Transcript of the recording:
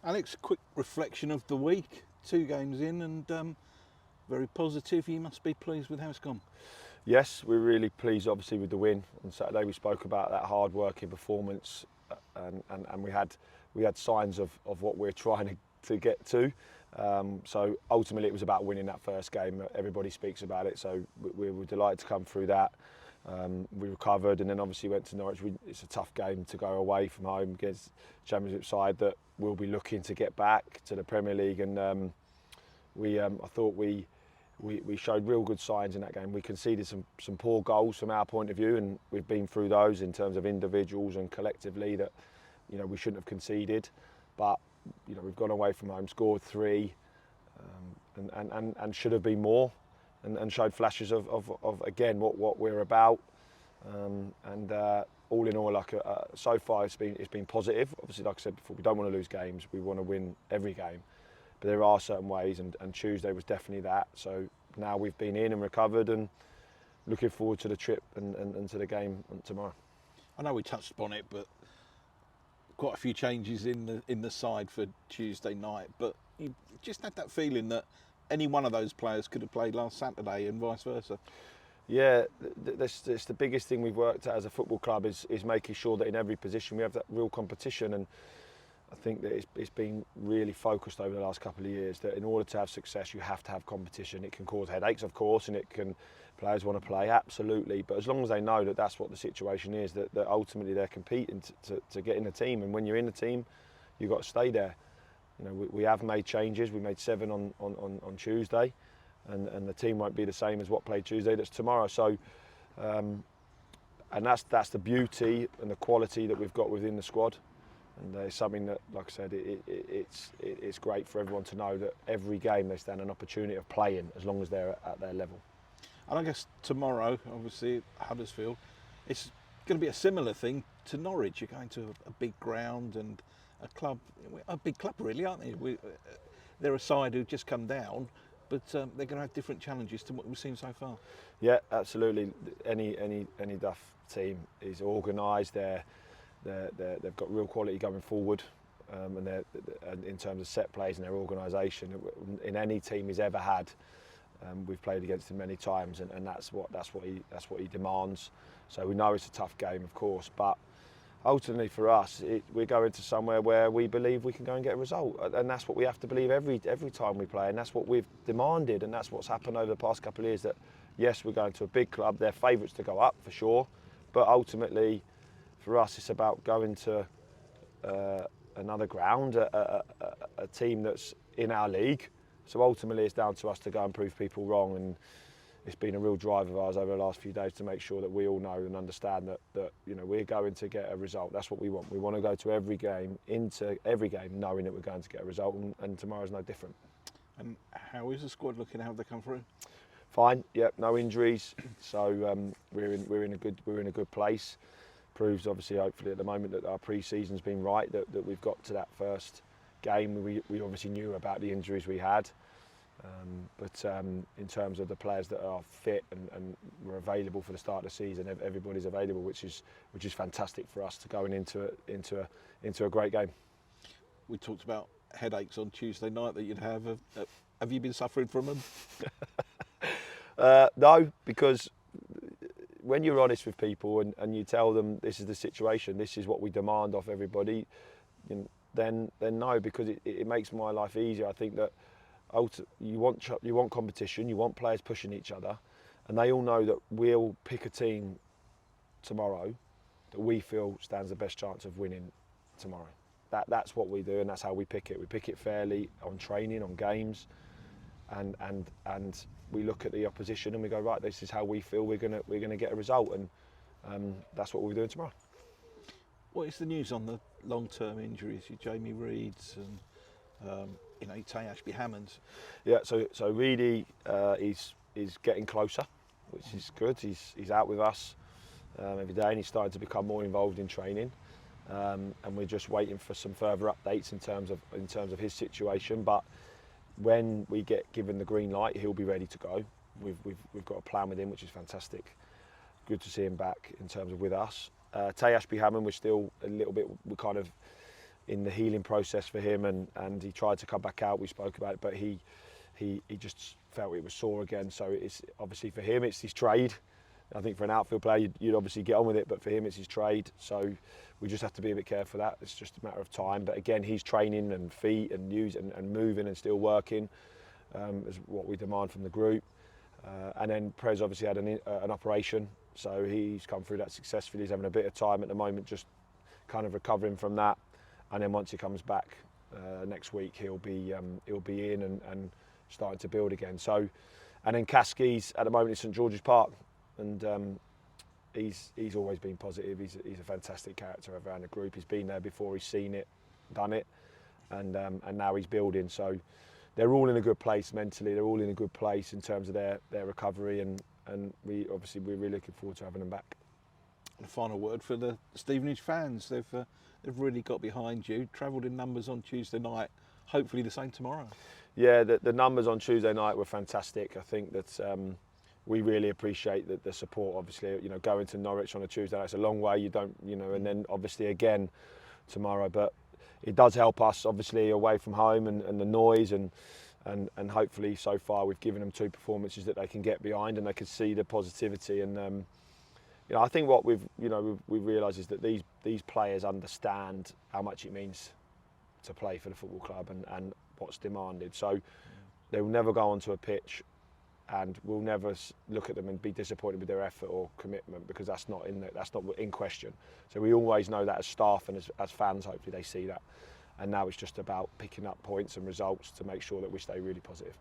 Alex, quick reflection of the week. 2 games in and very positive. You must be pleased with how it's gone. Yes, we're really pleased obviously with the win. On Saturday we spoke about that hard working performance and we had signs of what we're trying to get to. So ultimately it was about winning that first game. Everybody speaks about it, so we were delighted to come through that. We recovered and then obviously went to Norwich. It's a tough game to go away from home against a Championship side that will be looking to get back to the Premier League, and I thought we showed real good signs in that game. We conceded some poor goals from our point of view, and we've been through those in terms of individuals and collectively that we shouldn't have conceded. But we've gone away from home, scored 3, and should have been more, and showed flashes of again what we're about. All in all, so far it's been positive. Obviously, like I said before, we don't want to lose games. We want to win every game. But there are certain ways, and Tuesday was definitely that. So now we've been in and recovered, and looking forward to the trip and to the game tomorrow. I know we touched upon it, but quite a few changes in the side for Tuesday night. But you just had that feeling that any one of those players could have played last Saturday and vice versa. Yeah, that's the biggest thing we've worked at as a football club is making sure that in every position we have that real competition, and I think that it's been really focused over the last couple of years that in order to have success you have to have competition. It can cause headaches, of course, and players want to play, absolutely, but as long as they know that that's what the situation is, that ultimately they're competing to get in the team, and when you're in the team you've got to stay there. We have made changes. We made 7 on Tuesday, and the team won't be the same as what played Tuesday. That's tomorrow. So, and that's the beauty and the quality that we've got within the squad. And it's something that, like I said, it's great for everyone to know that every game they stand an opportunity of playing as long as they're at their level. And I guess tomorrow, obviously, Huddersfield, it's going to be a similar thing to Norwich. You're going to a big ground and a big club really, aren't they? They're a side who've just come down, but they're going to have different challenges to what we've seen so far. Yeah, absolutely. Any Duff team is organised. They've got real quality going forward, and they're in terms of set plays and their organisation. In any team he's ever had, we've played against him many times, and that's what he demands. So we know it's a tough game, of course, but ultimately for us, we're going to somewhere where we believe we can go and get a result, and that's what we have to believe every time we play, and that's what we've demanded, and that's what's happened over the past couple of years. That yes, we're going to a big club, they're favourites to go up for sure, but ultimately for us it's about going to another ground, a team that's in our league. So ultimately it's down to us to go and prove people wrong, and it's been a real drive of ours over the last few days to make sure that we all know and understand that we're going to get a result. That's what we want. We want to go to every game, knowing that we're going to get a result, and tomorrow's no different. And how is the squad looking? How have they come through? Fine. Yep. No injuries. So we're in a good place. Proves obviously, hopefully, at the moment that our pre-season's been right. That we've got to that first game. We obviously knew about the injuries we had. But in terms of the players that are fit and were available for the start of the season, everybody's available, which is fantastic for us to go into a great game. We talked about headaches on Tuesday night that you'd have. Have you been suffering from them? No, because when you're honest with people and you tell them this is the situation, this is what we demand of everybody, then no, because it makes my life easier. I think that you want competition, you want players pushing each other, and they all know that we'll pick a team tomorrow that we feel stands the best chance of winning tomorrow. That's what we do, and that's how we pick it. We pick it fairly on training, on games, and we look at the opposition and we go, right, this is how we feel we're gonna get a result, and that's what we're doing tomorrow. What is the news on the long-term injuries? Your Jamie Reeds and Tay Ashby-Hammonds. Yeah, so Reedy is getting closer, which is good. He's out with us every day, and he's starting to become more involved in training. And we're just waiting for some further updates in terms of his situation. But when we get given the green light, he'll be ready to go. We've got a plan with him, which is fantastic. Good to see him back in terms of with us. Tay Ashby-Hammond, we're still a little bit. in the healing process for him, and he tried to come back out. We spoke about it, but he just felt it was sore again. So it's obviously for him, it's his trade. I think for an outfield player, you'd obviously get on with it, but for him, it's his trade. So we just have to be a bit careful of that. It's just a matter of time. But again, he's training and feet and and moving and still working, is what we demand from the group. And then Prez obviously had an operation, so he's come through that successfully. He's having a bit of time at the moment, just kind of recovering from that. And then once he comes back next week, he'll be in and starting to build again. So, and then Caskey's at the moment in St George's Park, and he's always been positive. He's a fantastic character around the group. He's been there before. He's seen it, done it, and now he's building. So they're all in a good place mentally. They're all in a good place in terms of their recovery, and we're really looking forward to having them back. A final word for the Stevenage fans. They've really got behind you. Travelled in numbers on Tuesday night. Hopefully the same tomorrow. Yeah, the numbers on Tuesday night were fantastic. I think that we really appreciate the support. Obviously, going to Norwich on a Tuesday night, it's a long way. You don't, and then obviously again tomorrow. But it does help us, obviously, away from home and the noise and hopefully so far we've given them 2 performances that they can get behind and they can see the positivity. And I think what we've realised is that these players understand how much it means to play for the football club and what's demanded. So they will never go onto a pitch and we'll never look at them and be disappointed with their effort or commitment, because that's not in question. So we always know that as staff and as fans, hopefully they see that. And now it's just about picking up points and results to make sure that we stay really positive.